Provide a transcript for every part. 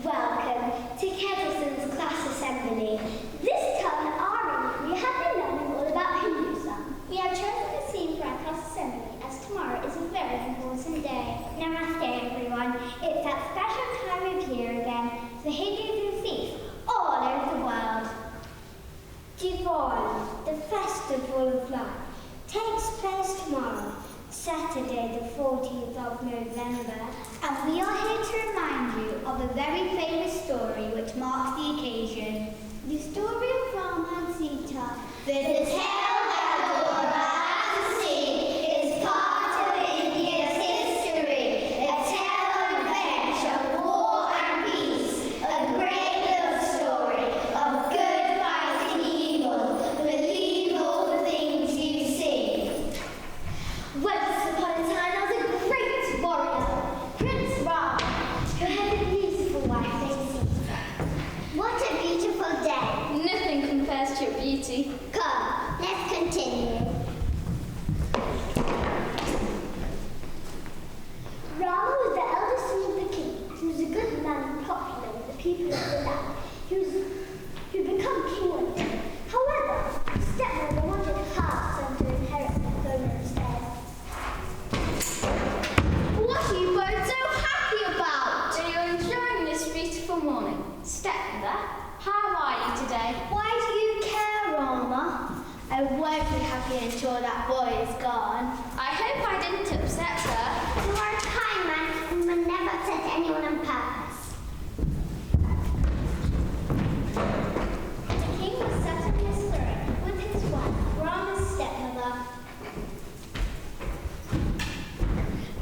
Welcome to Kedleston's class assembly. This term at our we have been learning all about Hinduism. We have chosen a theme for our class assembly as tomorrow is a very important day. Namaste everyone. It's that special time of year again for Hindus and Sikhs all over the world. Diwali, the festival of light, takes place tomorrow, Saturday the 14th of November, and we are here to remind you of a very famous story which marks the occasion. The story of Rama and Sita. The tale that Dora has seen is part of India's history, a tale of adventure, war and peace, a great love story of good fighting evil. Believe all the things you see. Once upon a time, there was a great warrior, Prince Rama, who had a beautiful wife named Sita. What a beautiful day! Nothing compares to your beauty. Come, let's continue. Rama was the eldest son of the king. He was a good man and popular with the people of the land. He would become king one day. However, his stepmother wanted her son to inherit the throne instead. What are you both so happy about? Are you enjoying this beautiful morning? Stepmother, how are you today? Why do you care, Rama? I won't be happy until that boy is gone. I hope I didn't upset her. You are a kind man and will never upset anyone on purpose. The king was sat on his throne with his wife, Rama's stepmother.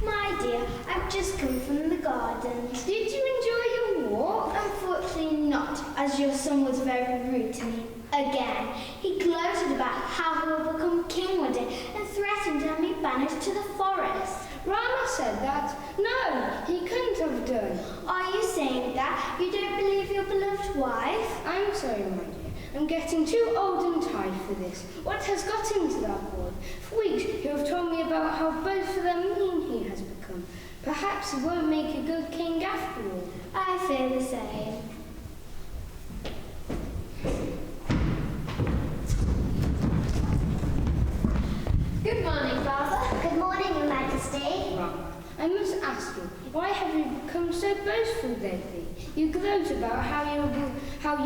My dear, I've just come from the garden. Did you enjoy your walk? Unfortunately not, as your son was very rude to me. Again, he gloated about how he will become king one day and threatened to have me banished to the forest. Rama said that. No, he couldn't have done. Are you saying that you don't believe your beloved wife? I'm sorry, my dear. I'm getting too old and tired for this. What has got into that boy? For weeks you have told me about how both of them mean he has become. Perhaps he won't make a good king after all. I fear the same. Good morning, Father. Good morning, Your Majesty. Rama, I must ask you, why have you become so boastful lately? You gloat about how you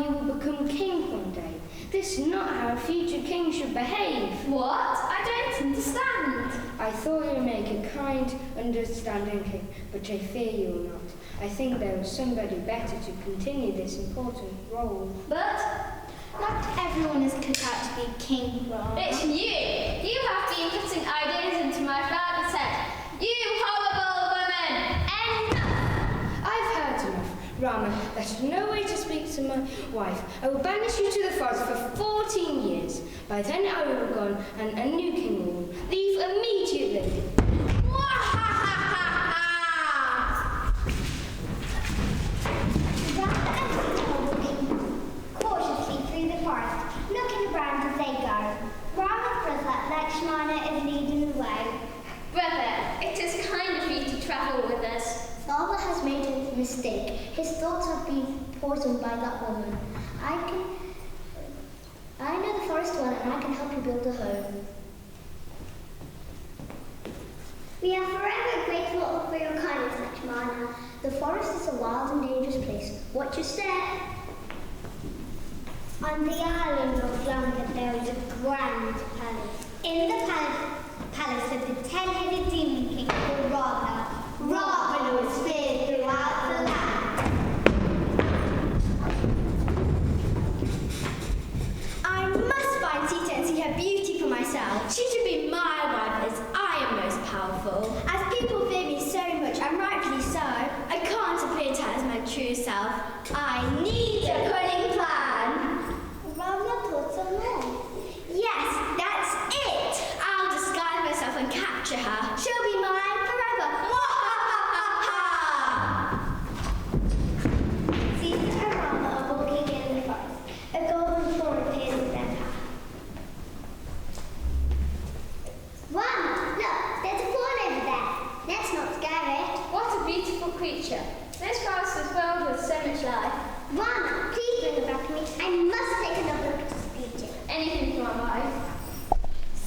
will become king one day. This is not how a future king should behave. What? I don't understand. I thought you would make a kind, understanding king, but I fear you will not. I think there is somebody better to continue this important role. But Not everyone is cut out to be king, Rama. it's you. You have been putting ideas into my father's head. You horrible woman. Enough! I've heard enough. Rama, that's no way to speak to my wife. I will banish you to the forest for 14 years. By then I will have gone and a new king will rule. Leave immediately. Rama and Sita were walking cautiously through the forest, looking around as they go. Rama's brother, Lakshmana, is leading the way. Brother, it is kind of you to travel with us. Father has made a mistake. His thoughts have been poisoned by that woman. I know the forest well and I can help you build a home. We are forever grateful for your kindness, Lakshmana. The forest is a wild and dangerous place. Watch your step. On the island of Lanka there is a grand palace. In the palace of the 10-headed demon king called Ravana. Ravana was feared throughout the land. I must find Sita and see her beauty for myself. She should be my wife as I am most powerful. As people fear me so much, and rightfully so, I can't appear to her as my true self. I need a cunning plan. Ravana thought so long. Yes, that's it. I'll disguise myself and capture her. She'll be mine forever. Sita and Rama are walking in the forest. A golden fawn appears in their path. Rama, look, there's a fawn over there. Let's not scare it. What a beautiful creature. This forest is filled with so much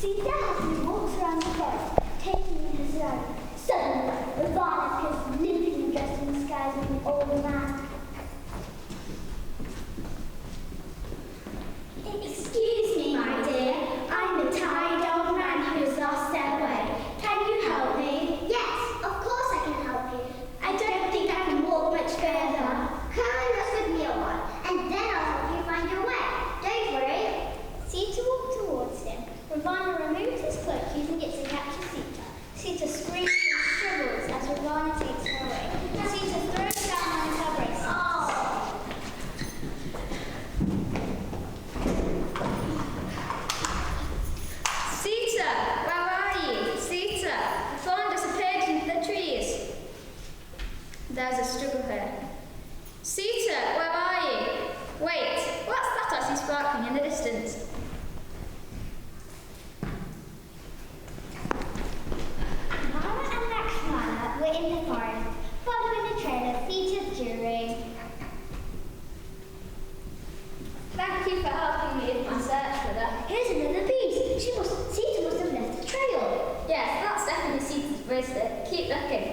Sita happily walks around the forest, taking in his own. Suddenly, Ravana appears limping and dressed in disguise as an old man. Excuse me, my dear. I'm a tired old man who has lost their way. Can you help me? Yes, of course I can help you. I don't think I can walk much further. Come and rest with me a while, and then I'll help you find your way. Don't worry. Sita walked towards him. Ravana removed his cloak, using it to capture Sita. Sita screams and shrivels as Ravana takes her away. Sita throws down one of her bracelets. Sita, where are you? Sita, the fawn disappeared into the trees. There's a struggle here. Sita, where are you? Wait, what's that I see sparkling in the distance? Rama and Lakshmana were in the forest, following the trail of Sita's jewelry. Thank you for helping me with my search for her. Here's another piece. Sita must have left the trail. Yes, that's definitely Sita's bracelet. Keep looking.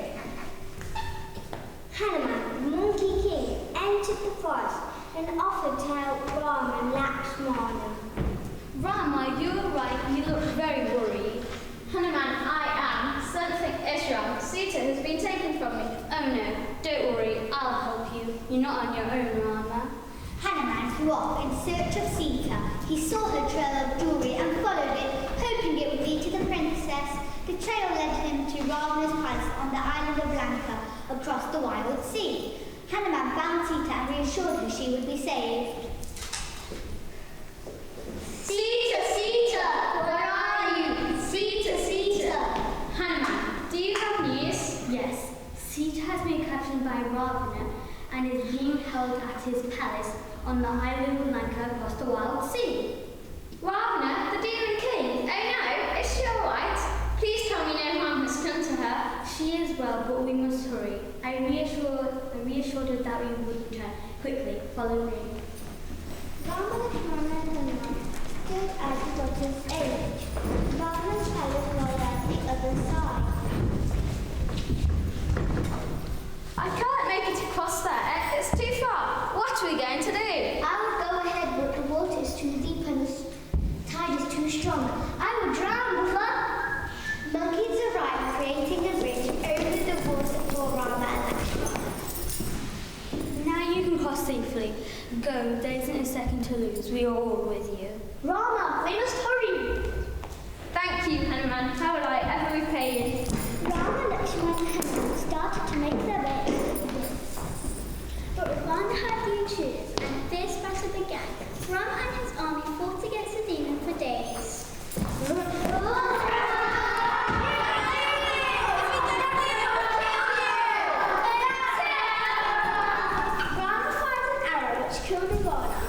Hanuman, the Monkey King, entered the forest and offered to help Rama and Lakshmana. Rama, you're right. You look very worried. Hanuman, I am. Something is wrong. Sita has been taken from me. Oh no, don't worry, I'll help you. You're not on your own, Rama. Hanuman flew off in search of Sita. He saw her trail of jewelry and followed it, hoping it would lead to the princess. The trail led him to Ravana's palace on the island of Lanka, across the wild sea. Hanuman found Sita and reassured her she would be saved. Sita, Sita, where are you? Sita, Sita. Hanuman, do you have news? Yes, Sita has been captured by Ravana and is being held at his palace on the island of Lanka across the wild sea. Ravana, the Demon King. Oh no, is she alright? Please tell me no harm has come to her. She is well, but we must hurry. I reassured her that we would return. Quickly, follow me. Rama, Lakshmana and Hanuman stood at the daughter's age. Ravana's palace was at the other side. I can't make it across there. It's too far. What are we going to do? I would go ahead, but the water is too deep and the tide is too strong. I would drown the fun. Monkeys arrived, creating a bridge over the water for Rama and Lakshmana. Now you can cross safely. Go, there isn't a second to lose. We are all with you. Rama, we must hurry. Thank you, Hanuman. How will I ever repay you? Rama, Lakshmana and Hanuman started to make their way into the woods. But Ravana had the intruders, and a fierce battle began. Rama and his army fought against the demon for days. Rama fired an arrow which killed Ravana.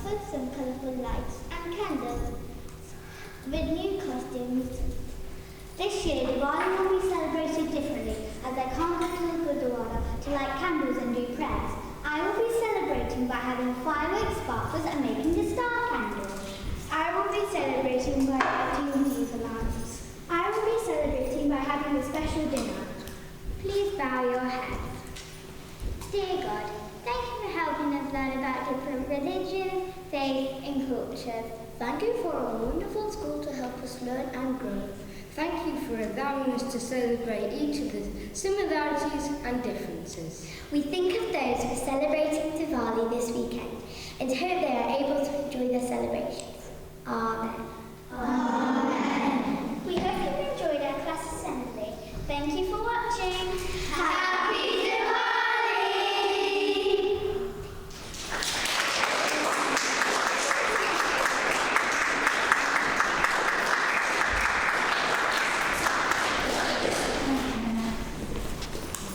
also some colourful lights and candles with new costumes. This year, Diwali will be celebrated differently as I can't go to the Gurdwara to light candles and do prayers. I will be celebrating by having fireworks, sparklers and making the star candle. I will be celebrating by lighting the lamps. I will be celebrating by having a special dinner. Please bow your heads. Dear God, thank you for helping us learn about different religions, faiths and cultures. Thank you for a wonderful school to help us learn and grow. Thank you for allowing us to celebrate each of the similarities and differences. We think of those who are celebrating Diwali this weekend and hope they are able to enjoy their celebrations. Amen. Amen. We hope you enjoyed our class assembly. Thank you for watching. Happy Diwali!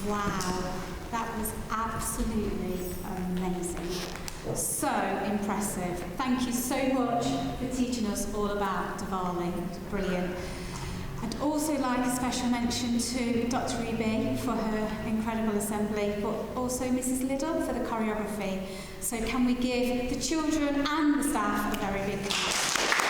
Wow, that was absolutely amazing. So impressive. Thank you so much for teaching us all about Diwali. It was brilliant. I'd also like a special mention to Dr. E.B. for her incredible assembly, but also Mrs. Liddell for the choreography. So can we give the children and the staff a very big clap?